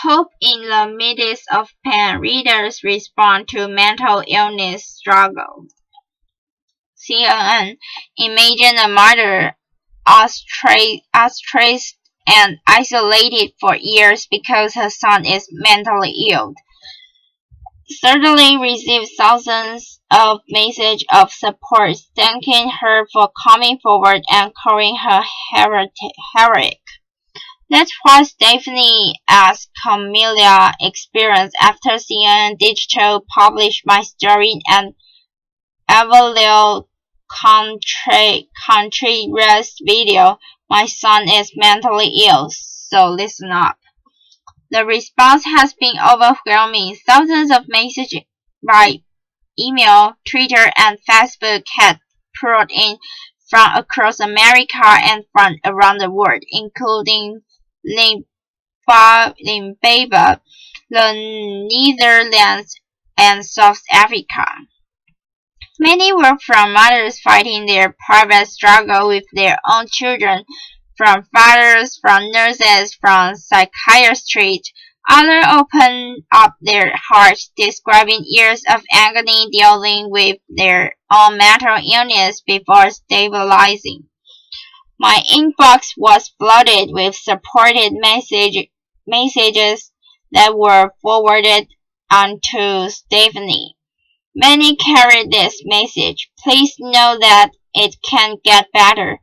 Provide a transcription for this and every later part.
Hope in the midst of pain, readers respond to mental illness struggle. CNN. Imagine a mother ostracized and isolated for years because her son is mentally ill. Certainly received thousands of messages of support thanking her for coming forward and calling her heroic. That's what Stephanie as Camilla experienced after CNN Digital published my story and Avalil Contreras video. My son is mentally ill, so listen up. The response has been overwhelming. Thousands of messages by email, Twitter, and Facebook had poured in from across America and from around the world, including Zimbabwe, the Netherlands, and South Africa. Many were from mothers fighting their private struggle with their own children, from fathers, from nurses, from psychiatrists. Others opened up their hearts, describing years of agony dealing with their own mental illness before stabilizing. My inbox was flooded with supported messages that were forwarded onto Stephanie. Many carried this message. Please know that it can get better.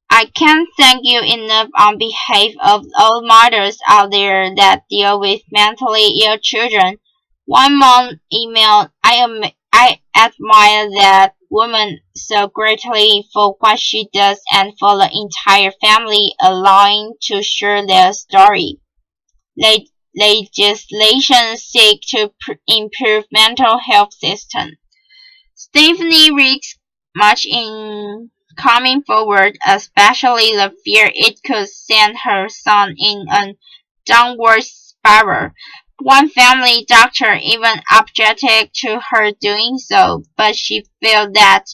I can't thank you enough on behalf of all mothers out there that deal with mentally ill children. One mom emailed, I admire that woman so greatly for what she does and for the entire family allowing to share their story. Legislation seek to improve mental health system. Stephanie risks much in coming forward, especially the fear it could send her son in a downward spiral. One family doctor even objected to her doing so, but she felt that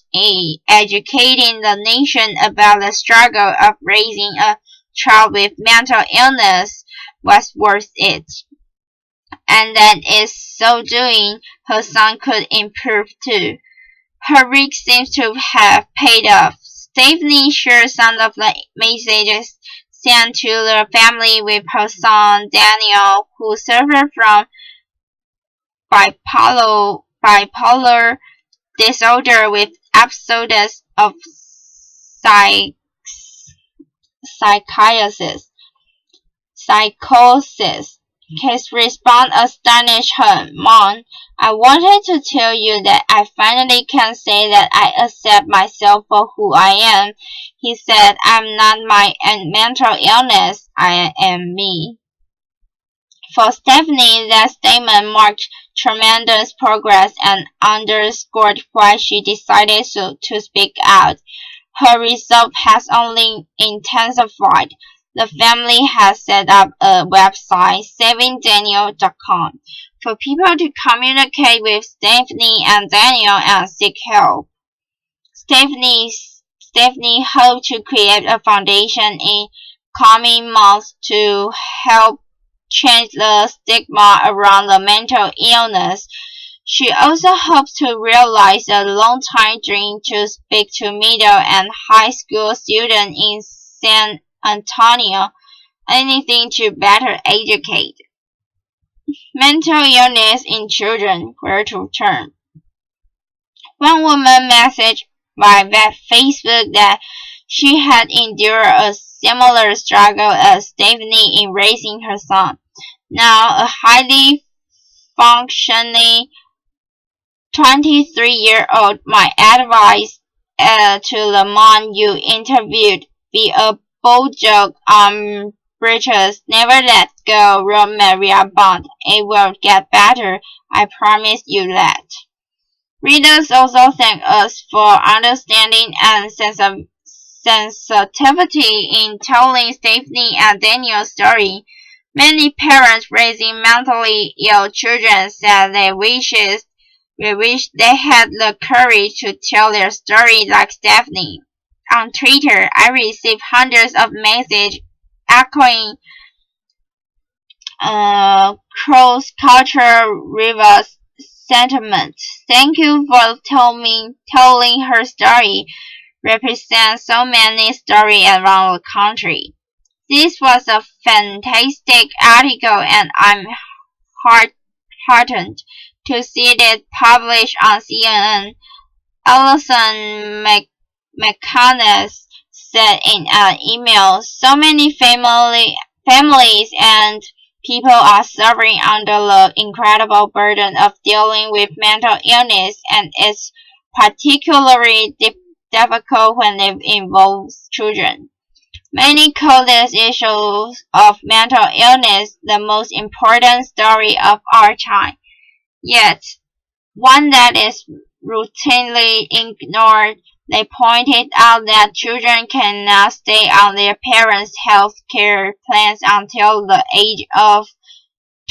educating the nation about the struggle of raising a child with mental illness was worth it, and that in so doing, her son could improve too. Her risk seems to have paid off. Stephanie shared some of the messages sent to the family with her son Daniel, who suffered from bipolar disorder with episodes of psychosis. His response astonished her. Mom, I wanted to tell you that I finally can say that I accept myself for who I am. He said, I'm not my mental illness, I am me. For Stephanie, that statement marked tremendous progress and underscored why she decided to speak out. Her resolve has only intensified. The family has set up a website, savingdaniel.com, for people to communicate with Stephanie and Daniel and seek help. Stephanie hoped to create a foundation in coming months to help change the stigma around the mental illness. She also hopes to realize a long-time dream to speak to middle and high school students in San Antonio, anything to better educate mental illness in children, where to turn. One woman messaged by Facebook that she had endured a similar struggle as Stephanie in raising her son. Now, a highly functioning 23-year-old, my advice to the mom you interviewed be a bold joke on bridges. Never let go, Romaria Bond. It will get better. I promise you that. Readers also thank us for understanding and sensitivity in telling Stephanie and Daniel's story. Many parents raising mentally ill children said they wish they had the courage to tell their story like Stephanie. On Twitter, I received hundreds of messages echoing cross-cultural reverse sentiment. Thank you for telling her story. Represents so many stories around the country. This was a fantastic article, and I'm heartened to see it published on CNN. Alison McCannes said in an email, so many families and people are suffering under the incredible burden of dealing with mental illness, and it's particularly difficult when it involves children. Many call this issue of mental illness the most important story of our time, yet one that is routinely ignored. They pointed out that children cannot stay on their parents' health care plans until the age of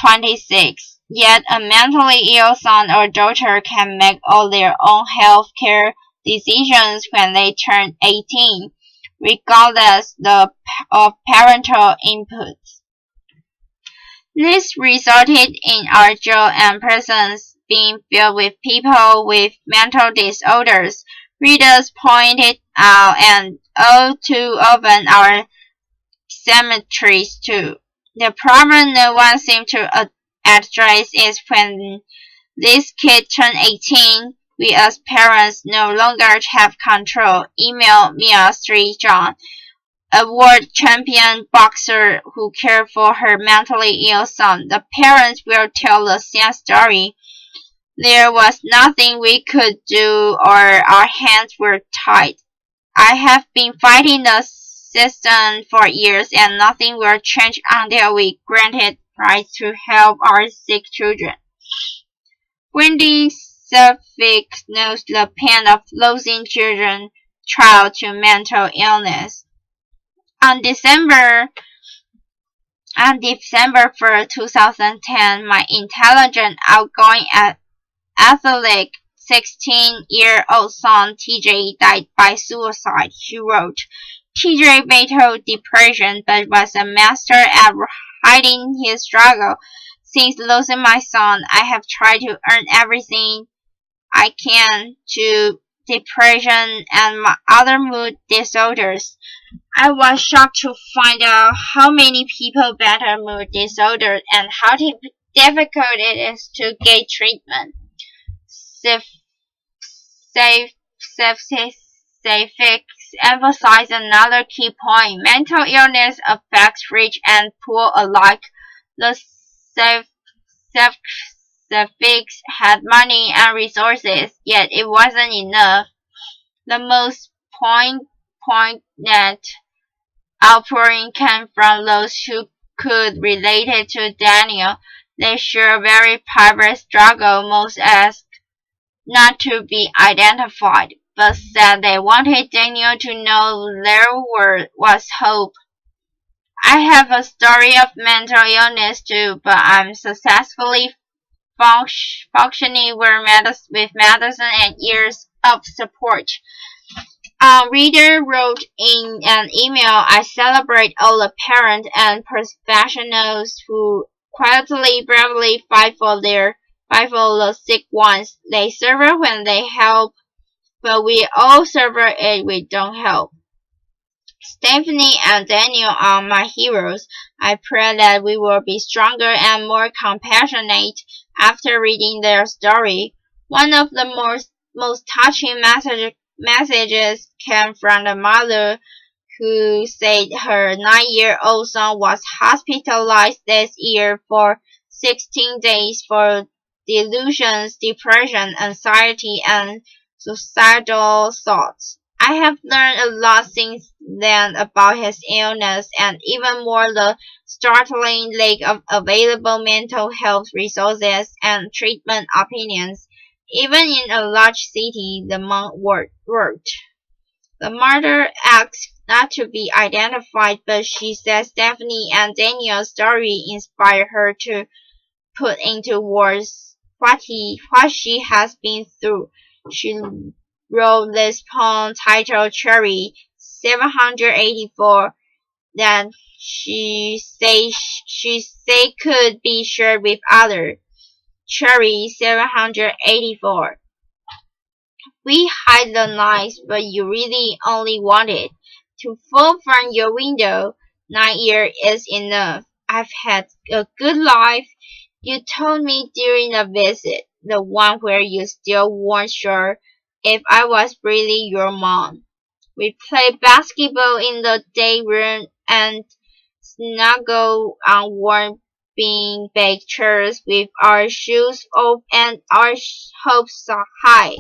26. Yet a mentally ill son or daughter can make all their own health care decisions when they turn 18, regardless of parental input. This resulted in our jail and prisons being filled with people with mental disorders. Readers pointed out, and all too often our cemeteries too. The problem no one seems to address is when this kid turn 18, we as parents no longer have control. Email Mia Street John, a world champion boxer who cared for her mentally ill son. The parents will tell the same story. There was nothing we could do, or our hands were tied. I have been fighting the system for years, and nothing will change until we granted rights to help our sick children. Wendy Suffolk knows the pain of losing children child to mental illness. On December 1st, 2010, my intelligent, outgoing, athletic 16-year-old son TJ died by suicide, she wrote. TJ battled depression but was a master at hiding his struggle. Since losing my son, I have tried to earn everything I can to depression and my other mood disorders. I was shocked to find out how many people battle mood disorders and how difficult it is to get treatment. Safik emphasized another key point. Mental illness affects rich and poor alike. The Safiks had money and resources, yet it wasn't enough. The most poignant outpouring came from those who could relate it to Daniel. They share a very private struggle. Most asked not to be identified, but said they wanted Daniel to know there was hope. I have a story of mental illness too, but I'm successfully functioning with medicine and years of support. A reader wrote in an email, I celebrate all the parents and professionals who quietly, bravely fight for the sick ones. They suffer when they help, but we all suffer if we don't help. Stephanie and Daniel are my heroes. I pray that we will be stronger and more compassionate after reading their story. One of the most touching messages came from the mother who said her 9-year-old son was hospitalized this year for 16 days for delusions, depression, anxiety, and suicidal thoughts. I have learned a lot since then about his illness, and even more the startling lack of available mental health resources and treatment opinions. Even in a large city, the monk wrote. The mother asked not to be identified, but she said Stephanie and Daniel's story inspired her to put into words what she has been through. She wrote this poem titled Cherry 784 that She said could be shared with others. Cherry 784. We hide the nights, but you really only wanted to fall from your window. 9 years is enough. I've had a good life. You told me during a visit, the one where you still weren't sure if I was really your mom. We played basketball in the day room and snuggled on warm beanbag chairs with our shoes off and our hopes high.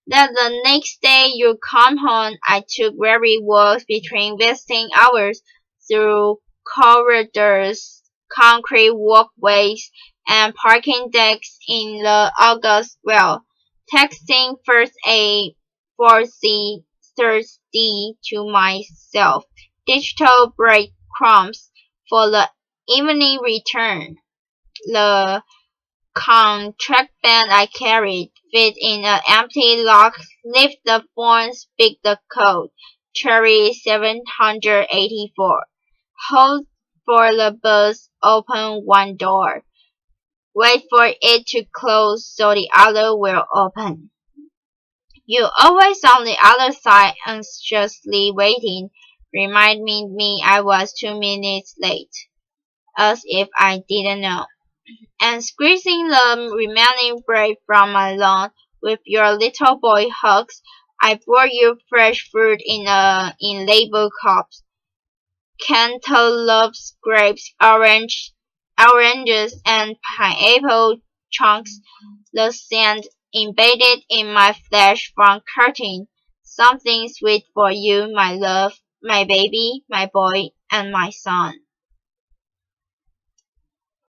Then the next day you come home, I took weary walks between visiting hours through corridors, concrete walkways, and parking decks in the August well, texting first A, 4C, third D to myself, digital breadcrumbs for the evening return. The contraband I carried fit in an empty lock, lift the phone, speak the code. Cherry 784. Hold for the bus, open one door. Wait for it to close so the other will open. You always on the other side, anxiously waiting, reminding me I was 2 minutes late, as if I didn't know. And squeezing the remaining bread from my lawn with your little boy hugs, I brought you fresh fruit in label cups, cantaloupes, grapes, oranges, and pineapple chunks. The sand embedded in my flesh from cutting. Something sweet for you, my love, my baby, my boy, and my son.